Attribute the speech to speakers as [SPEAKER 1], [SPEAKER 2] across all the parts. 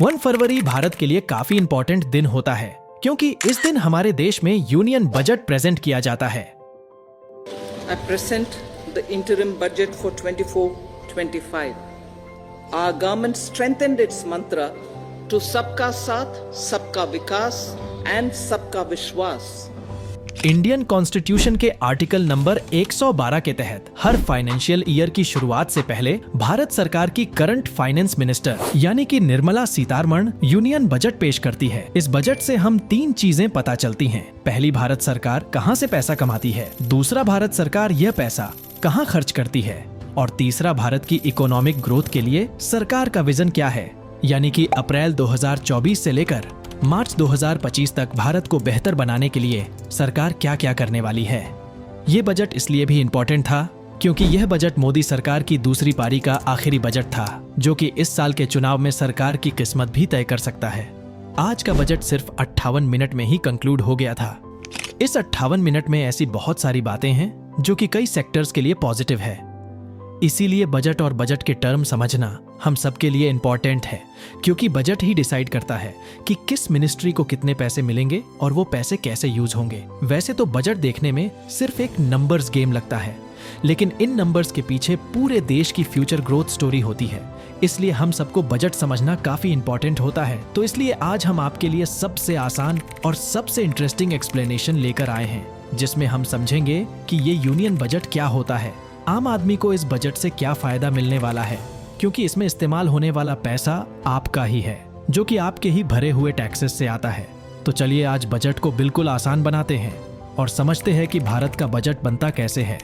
[SPEAKER 1] 1 फरवरी भारत के लिए काफी इंपॉर्टेंट दिन होता है क्योंकि इस दिन हमारे देश में यूनियन बजट प्रेजेंट किया जाता है।
[SPEAKER 2] I present the interim budget for 24-25. Our government strengthened its mantra to सबका साथ, सबका विकास and सबका विश्वास।
[SPEAKER 1] इंडियन कॉन्स्टिट्यूशन के आर्टिकल नंबर 112 के तहत हर फाइनेंशियल ईयर की शुरुआत से पहले भारत सरकार की करंट फाइनेंस मिनिस्टर यानी कि निर्मला सीतारमण यूनियन बजट पेश करती है। इस बजट से हम 3 चीजें पता चलती हैं। पहली, भारत सरकार कहां से पैसा कमाती है। दूसरा, भारत सरकार यह पैसा कहां खर्च करती है। और तीसरा, भारत की इकोनॉमिक ग्रोथ के लिए सरकार का विजन क्या है, यानी कि अप्रैल 2024 से लेकर मार्च 2025 तक भारत को बेहतर बनाने के लिए सरकार क्या क्या करने वाली है। ये बजट इसलिए भी इम्पोर्टेंट था क्योंकि यह बजट मोदी सरकार की दूसरी पारी का आखिरी बजट था, जो कि इस साल के चुनाव में सरकार की किस्मत भी तय कर सकता है। आज का बजट सिर्फ 58 मिनट में ही कंक्लूड हो गया था। इस 58 मिनट में ऐसी बहुत सारी बातें हैं जो कि कई सेक्टर्स के लिए पॉजिटिव है। इसीलिए बजट और बजट के टर्म समझना हम सबके लिए इम्पोर्टेंट है, क्योंकि बजट ही डिसाइड करता है कि किस मिनिस्ट्री को कितने पैसे मिलेंगे और वो पैसे कैसे यूज होंगे। वैसे तो बजट देखने में सिर्फ एक नंबर्स गेम लगता है, लेकिन इन नंबर्स के पीछे पूरे देश की फ्यूचर ग्रोथ स्टोरी होती है। इसलिए हम सबको बजट समझना काफी इंपॉर्टेंट होता है। तो इसलिए आज हम आपके लिए सबसे आसान और सबसे इंटरेस्टिंग एक्सप्लेनेशन लेकर आए हैं, जिसमें हम समझेंगे कि ये यूनियन बजट क्या होता है, आम आदमी को इस बजट से क्या फायदा मिलने वाला है, क्योंकि इसमें इस्तेमाल होने वाला पैसा आपका ही है, जो कि आपके ही भरे हुए टैक्सेस से आता है। तो चलिए आज बजट को बिल्कुल आसान बनाते हैं और समझते हैं कि भारत का बजट बनता कैसे है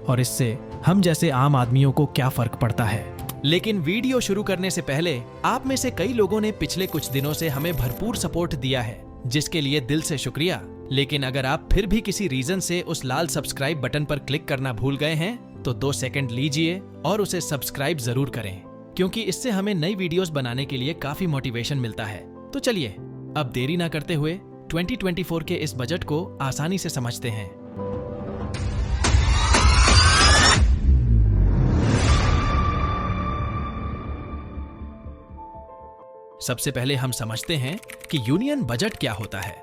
[SPEAKER 1] और इससे हम जैसे आम आदमियों को क्या फर्क पड़ता है। लेकिन वीडियो शुरू करने से पहले आप में से कई लोगों ने पिछले कुछ दिनों से हमें भरपूर सपोर्ट दिया है, जिसके लिए दिल से शुक्रिया। लेकिन अगर आप फिर भी किसी रीजन से उस लाल सब्सक्राइब बटन पर क्लिक करना भूल गए हैं तो 2 सेकंड लीजिए और उसे सब्सक्राइब जरूर करें, क्योंकि इससे हमें नई वीडियोस बनाने के लिए काफी मोटिवेशन मिलता है। तो चलिए अब देरी ना करते हुए 2024 के इस बजट को आसानी से समझते हैं। सबसे पहले हम समझते हैं कि यूनियन बजट क्या होता है।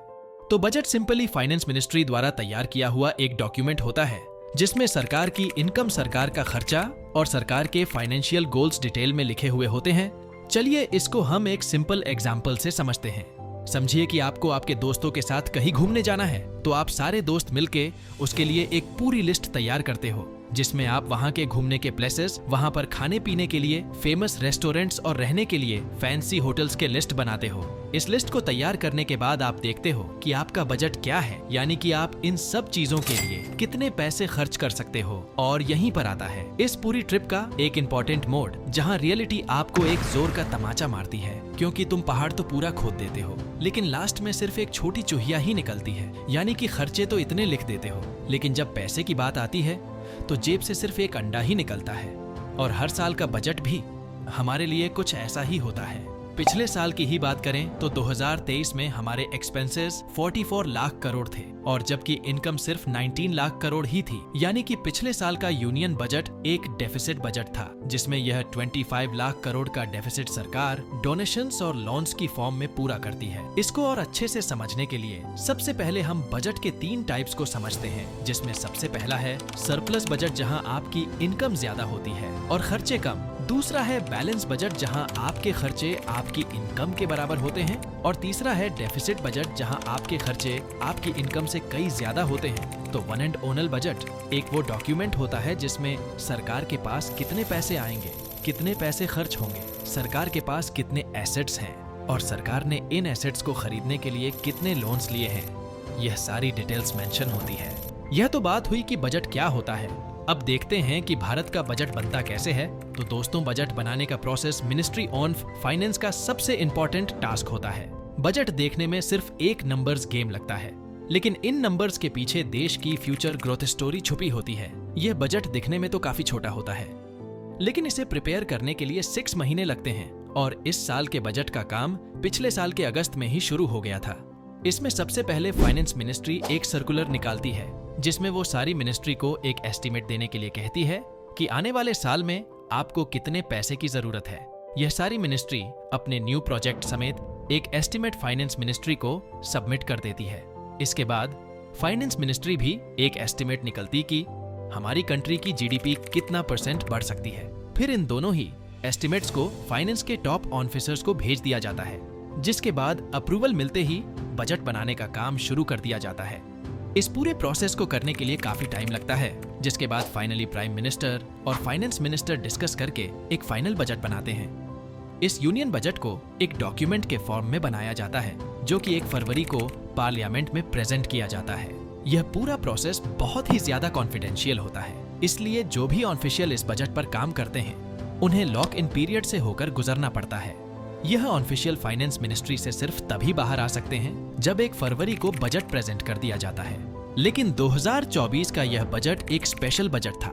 [SPEAKER 1] तो बजट सिंपली फाइनेंस मिनिस्ट्री द्वारा तैयार किया हुआ एक डॉक्यूमेंट होता है, जिसमें सरकार की इनकम, सरकार का खर्चा और सरकार के फाइनेंशियल गोल्स डिटेल में लिखे हुए होते हैं। चलिए इसको हम एक सिंपल एग्जाम्पल से समझते हैं। समझिए कि आपको आपके दोस्तों के साथ कहीं घूमने जाना है, तो आप सारे दोस्त मिलके उसके लिए एक पूरी लिस्ट तैयार करते हो, जिसमें आप वहां के घूमने के प्लेसेस, वहां पर खाने पीने के लिए फेमस रेस्टोरेंट्स और रहने के लिए फैंसी होटल्स के लिस्ट बनाते हो। इस लिस्ट को तैयार करने के बाद आप देखते हो कि आपका बजट क्या है, यानी कि आप इन सब चीजों के लिए कितने पैसे खर्च कर सकते हो। और यहीं पर आता है इस पूरी ट्रिप का एक इम्पोर्टेंट मोड, जहाँ रियलिटी आपको एक जोर का तमाचा मारती है, क्योंकि तुम पहाड़ तो पूरा खोद देते हो, लेकिन लास्ट में सिर्फ एक छोटी चुहिया ही निकलती है। यानी कि खर्चे तो इतने लिख देते हो, लेकिन जब पैसे की बात आती है तो जेब से सिर्फ एक अंडा ही निकलता है। और हर साल का बजट भी हमारे लिए कुछ ऐसा ही होता है। पिछले साल की ही बात करें तो 2023 में हमारे एक्सपेंसेस 44 लाख करोड़ थे, और जबकि इनकम सिर्फ 19 लाख करोड़ ही थी। यानी कि पिछले साल का यूनियन बजट एक डेफिसिट बजट था, जिसमें यह 25 लाख करोड़ का डेफिसिट सरकार डोनेशंस और लोन्स की फॉर्म में पूरा करती है। इसको और अच्छे से समझने के लिए सबसे पहले हम बजट के 3 टाइप्स को समझते हैं, जिसमें सबसे पहला है सरप्लस बजट, जहाँ आपकी इनकम ज्यादा होती है और खर्चे कम। दूसरा है बैलेंस बजट, जहां आपके खर्चे आपकी इनकम के बराबर होते हैं। और तीसरा है डेफिसिट बजट, जहां आपके खर्चे आपकी इनकम से कई ज्यादा होते हैं। तो वन एंड ओनल बजट एक वो डॉक्यूमेंट होता है जिसमें सरकार के पास कितने पैसे आएंगे, कितने पैसे खर्च होंगे, सरकार के पास कितने एसेट्स हैं और सरकार ने इन एसेट्स को खरीदने के लिए कितने लोन्स लिए हैं, यह सारी डिटेल्स मेंशन होती है। यह तो बात हुई कि बजट क्या होता है। अब देखते हैं कि भारत का बजट बनता कैसे है। तो दोस्तों, बजट बनाने का प्रोसेस मिनिस्ट्री ऑन फाइनेंस का सबसे इंपॉर्टेंट टास्क होता है। बजट देखने में सिर्फ एक नंबर्स गेम लगता है, लेकिन इन नंबर्स के पीछे देश की फ्यूचर ग्रोथ स्टोरी छुपी होती है। यह बजट दिखने में तो काफी छोटा होता है, लेकिन इसे प्रिपेयर करने के लिए 6 महीने लगते हैं। और इस साल के बजट का काम पिछले साल के अगस्त में ही शुरू हो गया था। इसमें सबसे पहले फाइनेंस मिनिस्ट्री एक सर्कुलर निकालती है, जिसमें वो सारी मिनिस्ट्री को एक एस्टीमेट देने के लिए कहती है कि आने वाले साल में आपको कितने पैसे की जरूरत है। यह सारी मिनिस्ट्री अपने न्यू प्रोजेक्ट समेत एक एस्टिमेट फाइनेंस मिनिस्ट्री को सबमिट कर देती है। इसके बाद फाइनेंस मिनिस्ट्री भी एक एस्टिमेट निकलती कि हमारी कंट्री की जीडीपी कितना % बढ़ सकती है। फिर इन दोनों ही एस्टिमेट्स को फाइनेंस के टॉप ऑफिसर्स को भेज दिया जाता है, जिसके बाद अप्रूवल मिलते ही बजट बनाने का काम शुरू कर दिया जाता है। इस पूरे प्रोसेस को करने के लिए काफी टाइम लगता है, जिसके बाद फाइनली प्राइम मिनिस्टर और फाइनेंस मिनिस्टर डिस्कस करके एक फाइनल बजट बनाते हैं। इस यूनियन बजट को एक डॉक्यूमेंट के फॉर्म में बनाया जाता है, जो कि 1 फरवरी को पार्लियामेंट में प्रेजेंट किया जाता है। यह पूरा प्रोसेस बहुत ही ज्यादा कॉन्फिडेंशियल होता है, इसलिए जो भी ऑफिशियल इस बजट पर काम करते हैं उन्हें लॉक इन पीरियड से होकर गुजरना पड़ता है। यह ऑफिशियल फाइनेंस मिनिस्ट्री से सिर्फ तभी बाहर आ सकते हैं जब 1 फरवरी को बजट प्रेजेंट कर दिया जाता है। लेकिन 2024 का यह बजट एक स्पेशल बजट था,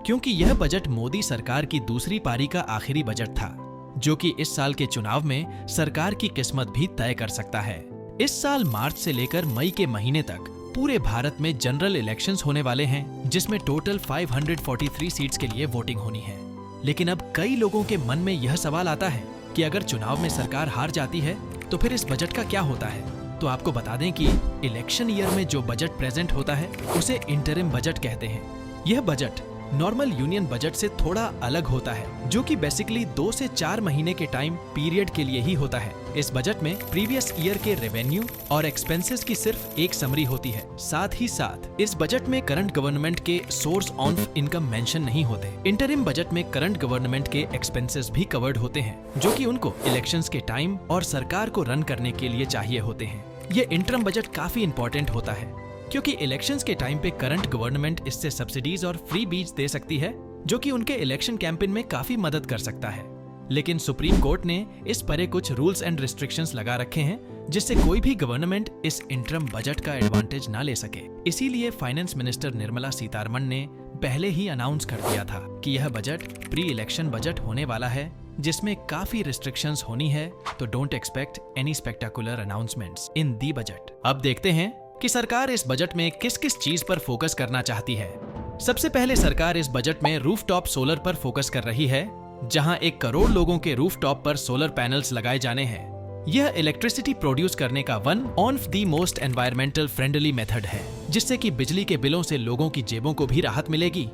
[SPEAKER 1] क्योंकि यह बजट मोदी सरकार की दूसरी पारी का आखिरी बजट था, जो कि इस साल के चुनाव में सरकार की किस्मत भी तय कर सकता है। इस साल मार्च से लेकर मई के महीने तक पूरे भारत में जनरल इलेक्शंस होने वाले हैं, जिसमें टोटल 543 सीट्स के लिए वोटिंग होनी है। लेकिन अब कई लोगों के मन में यह सवाल आता है कि अगर चुनाव में सरकार हार जाती है तो फिर इस बजट का क्या होता है। तो आपको बता दें कि इलेक्शन ईयर में जो बजट प्रेजेंट होता है उसे इंटरिम बजट कहते हैं। यह बजट नॉर्मल यूनियन बजट से थोड़ा अलग होता है, जो कि बेसिकली 2 से 4 महीने के टाइम पीरियड के लिए ही होता है। इस बजट में प्रीवियस ईयर के रेवेन्यू और एक्सपेंसेस की सिर्फ एक समरी होती है। साथ ही साथ इस बजट में करंट गवर्नमेंट के सोर्स ऑफ इनकम मेंशन नहीं होते। इंटरिम बजट में करंट गवर्नमेंट के एक्सपेंसेस भी कवर्ड होते हैं, जो कि उनको इलेक्शंस के टाइम और सरकार को रन करने के लिए चाहिए होते हैं। ये इंटरिम बजट काफी इंपॉर्टेंट होता है, क्योंकि इलेक्शंस के टाइम पे करंट गवर्नमेंट इससे सब्सिडीज और फ्री बीज दे सकती है, जो कि उनके इलेक्शन कैंपेन में काफी मदद कर सकता है। लेकिन सुप्रीम कोर्ट ने इस पर कुछ रूल्स एंड रिस्ट्रिक्शंस लगा रखे हैं, जिससे कोई भी गवर्नमेंट इस इंटरिम बजट का एडवांटेज ना ले सके। इसीलिए फाइनेंस मिनिस्टर निर्मला सीतारमण ने पहले ही अनाउंस कर दिया था कि यह बजट प्री इलेक्शन बजट होने वाला है, जिसमें काफी रिस्ट्रिक्शंस होनी है। तो don't expect any spectacular announcements in the budget. अब देखते हैं कि सरकार इस बजट में किस किस चीज पर फोकस करना चाहती है। सबसे पहले सरकार इस बजट में रूफटॉप सोलर पर फोकस कर रही है, जहां 1 करोड़ लोगों के रूफटॉप पर सोलर पैनल्स लगाए जाने हैं। यह इलेक्ट्रिसिटी प्रोड्यूस करने का one of the most environmental friendly method है, जिससे कि बिजली के बिलों से लोगों की जेबों को भी राहत मिलेगी।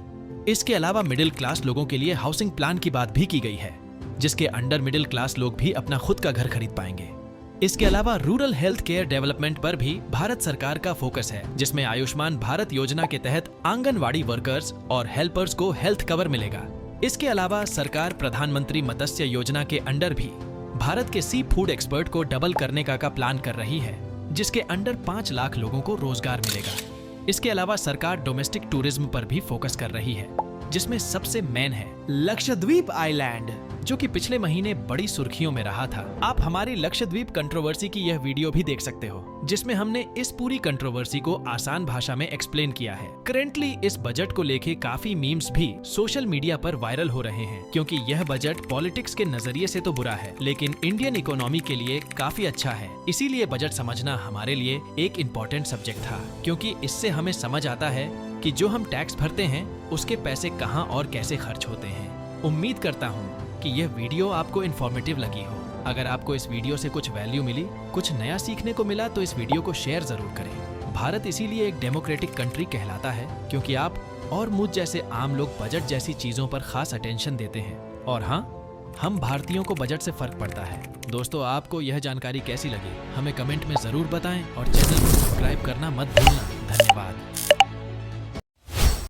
[SPEAKER 1] इसके अलावा मिडिल क्लास लोगों के लिए हाउसिंग प्लान की बात भी की गई है, जिसके अंडर मिडिल क्लास लोग भी अपना खुद का घर खरीद पाएंगे। इसके अलावा रूरल हेल्थ केयर डेवलपमेंट पर भी भारत सरकार का फोकस है, जिसमें आयुष्मान भारत योजना के तहत आंगनवाड़ी वर्कर्स और हेल्पर्स को हेल्थ कवर मिलेगा। इसके अलावा सरकार प्रधानमंत्री मत्स्य योजना के अंडर भी भारत के सी फूड एक्सपर्ट को डबल करने का प्लान कर रही है, जिसके अंडर 5 लाख लोगों को रोजगार मिलेगा। इसके अलावा सरकार डोमेस्टिक टूरिज्म पर भी फोकस कर रही है, जिसमें सबसे मेन है लक्षद्वीप आइलैंड, जो कि पिछले महीने बड़ी सुर्खियों में रहा था। आप हमारी लक्षद्वीप कंट्रोवर्सी की यह वीडियो भी देख सकते हो, जिसमें हमने इस पूरी कंट्रोवर्सी को आसान भाषा में एक्सप्लेन किया है। करेंटली इस बजट को लेके काफी मीम्स भी सोशल मीडिया पर वायरल हो रहे हैं, क्योंकि यह बजट पॉलिटिक्स के नजरिए से तो बुरा है, लेकिन इंडियन इकोनॉमी के लिए काफी अच्छा है। इसीलिए बजट समझना हमारे लिए एक इम्पोर्टेंट सब्जेक्ट था, क्योंकि इससे हमें समझ आता है कि जो हम टैक्स भरते हैं उसके पैसे कहां और कैसे खर्च होते हैं। उम्मीद करता हूं कि यह वीडियो आपको इन्फॉर्मेटिव लगी हो। अगर आपको इस वीडियो से कुछ वैल्यू मिली, कुछ नया सीखने को मिला, तो इस वीडियो को शेयर जरूर करें। भारत इसीलिए एक डेमोक्रेटिक कंट्री कहलाता है, क्योंकि आप और मुझ जैसे आम लोग बजट जैसी चीजों पर खास अटेंशन देते हैं। और हाँ, हम भारतीयों को बजट से फर्क पड़ता है। दोस्तों, आपको यह जानकारी कैसी लगी हमें कमेंट में जरूर बताएं और चैनल को सब्सक्राइब करना मत भूलना। धन्यवाद।